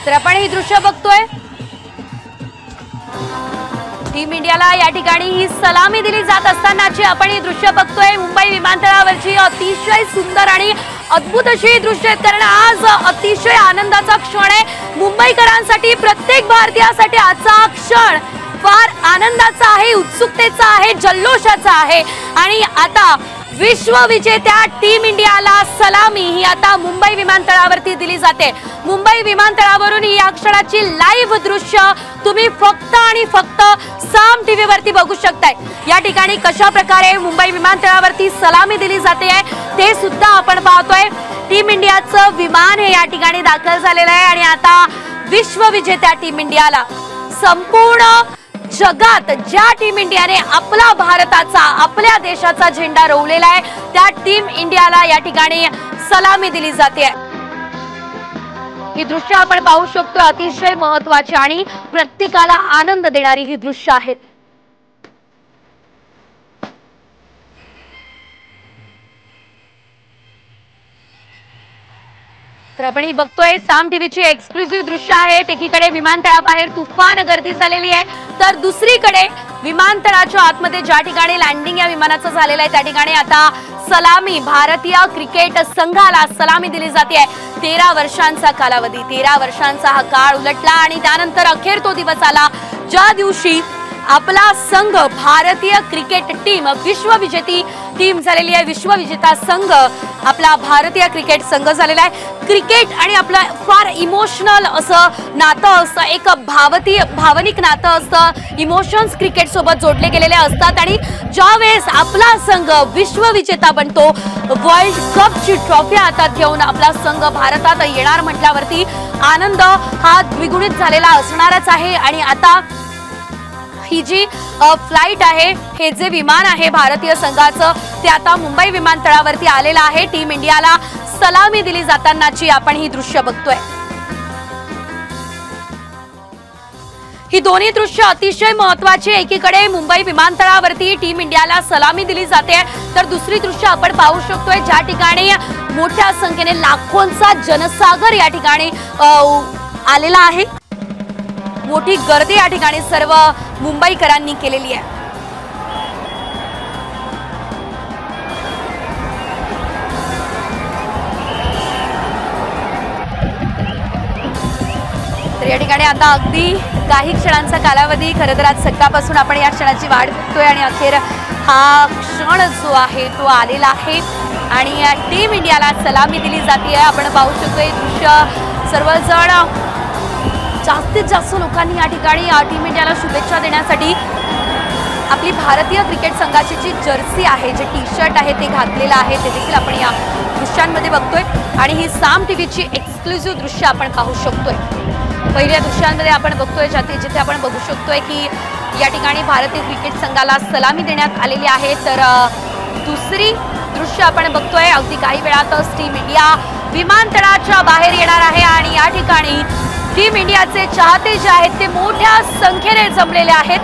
तर आपण ही दृश्य बघतोय, टीम इंडियाला या ठिकाणी ही सलामी दिली जात असतानाची आपण ही दृश्य बघतोय। मुंबई विमानतळावरची अतिशय सुंदर आणि अद्भुत अशी दृश्य आहेत, कारण आज अतिशय आनंदाचा क्षण आहे मुंबईकरांसाठी। प्रत्येक भारतीयासाठी आजचा क्षण फार आनंदाचा आहे, उत्सुकतेचा आहे, जल्लोषाचा आहे। आणि आता विश्वविजेत्या टीम इंडियाला सलामी ही आता मुंबई विमानतळावरती दिली जाते। मुंबई विमानतळावरून या क्षणाची लाईव्ह दृश्य तुम्ही फक्त आणि फक्त साम टीव्ही वरती बघू शकताय। या ठिकाणी कशा प्रकारे मुंबई विमानतळावरती सलामी दिली जाते ते सुद्धा आपण पाहतोय। टीम इंडियाचं विमान हे या ठिकाणी दाखल झालेलं आहे आणि आता विश्वविजेत्या टीम इंडियाला संपूर्ण जगात ज्या टीम इंडियाने आपला भारताचा आपल्या देशाचा झेंडा रोवलेला आहे त्या टीम इंडियाला या ठिकाणी सलामी दिली जाते। ही दृश्य आपण पाहू शकतो, अतिशय महत्त्वाची आणि प्रत्येकाला आनंद देणारी ही दृश्य आहेत। तर आपण ही बघतोय साम टीव्हीची एक्सक्लुसिव्ह दृश्य आहेत। एकीकडे विमानतळाबाहेर तुफान गर्दी झालेली आहे, तर दुसरीकडे विमानतळाच्या आतमध्ये ज्या ठिकाणी लँडिंग या विमानाचं झालेलं आहे त्या ठिकाणी आता सलामी भारतीय क्रिकेट संघाला सलामी दिली जाते। 13 वर्षांचा कालावधी, 13 वर्षांचा हा काळ उलटला आणि त्यानंतर अखेर तो दिवस आला ज्या दिवशी आपला संघ भारतीय क्रिकेट टीम विश्वविजेती टीम झालेली आहे। विश्वविजेता संघ आपला भारतीय क्रिकेट संघ झालेला आहे। क्रिकेट आणि आपलं फार इमोशनल असं नातं असतं, एक भावनिक नातं असतं। इमोशन्स क्रिकेट सोबत जोडले गेलेले असतात आणि ज्यावेळेस आपला संघ विश्वविजेता बनतो, वर्ल्ड कपची ट्रॉफी हातात घेऊन आपला संघ भारतात येणार म्हटल्यावरती आनंद हा द्विगुणित झालेला असणारच आहे। आणि आता ही जी फ्लाइट आहे, हे जे विमान आहे भारतीय संघाचं, ते आता मुंबई विमानतळावरती आलेलं आहे। टीम इंडियाला सलामी दिली जातानाची आपण ही दृश्य बघतोय। ही दोन्ही दृश्य अतिशय महत्त्वाची। एकीकडे मुंबई विमानतळावरती टीम इंडियाला सलामी दिली जाते, तर दुसरी दृश्य आपण पाहू शकतोय ज्या ठिकाणी मोठ्या संख्येने लाखोंचा जनसागर या ठिकाणी आलेला आहे। मोठी गर्दी या ठिकाणी सर्व मुंबईकरांनी केलेली आहे। तर या ठिकाणी आता अगदी काही क्षणांचा कालावधी, खरं तर आज सकाळपासून आपण या क्षणाची वाट बघतोय आणि अखेर हा क्षण जो आहे तो आलेला आहे आणि टीम इंडियाला सलामी दिली जाते। आपण पाहू शकतो हे दृश्य, सर्वजण जास्तीत जास्त लोकांनी या ठिकाणी टीम इंडियाला शुभेच्छा देण्यासाठी आपली भारतीय क्रिकेट संघाची जी जर्सी आहे, जे टी शर्ट आहे ते घातलेलं आहे, ते देखील आपण या दृश्यांमध्ये बघतोय। आणि ही साम टीव्हीची एक्सक्लुसिव्ह दृश्य आपण पाहू शकतोय। पहिल्या दृश्यांमध्ये आपण बघतोय जिथे आपण बघू शकतोय की या ठिकाणी भारतीय क्रिकेट संघाला सलामी देण्यात आलेली आहे, तर दुसरी दृश्य आपण बघतोय अगदी काही वेळातच टीम इंडिया विमानतळाच्या बाहेर येणार आहे आणि या ठिकाणी टीम इंडियाचे चाहते जे आहेत ते मोठ्या संख्येने जमलेले आहेत।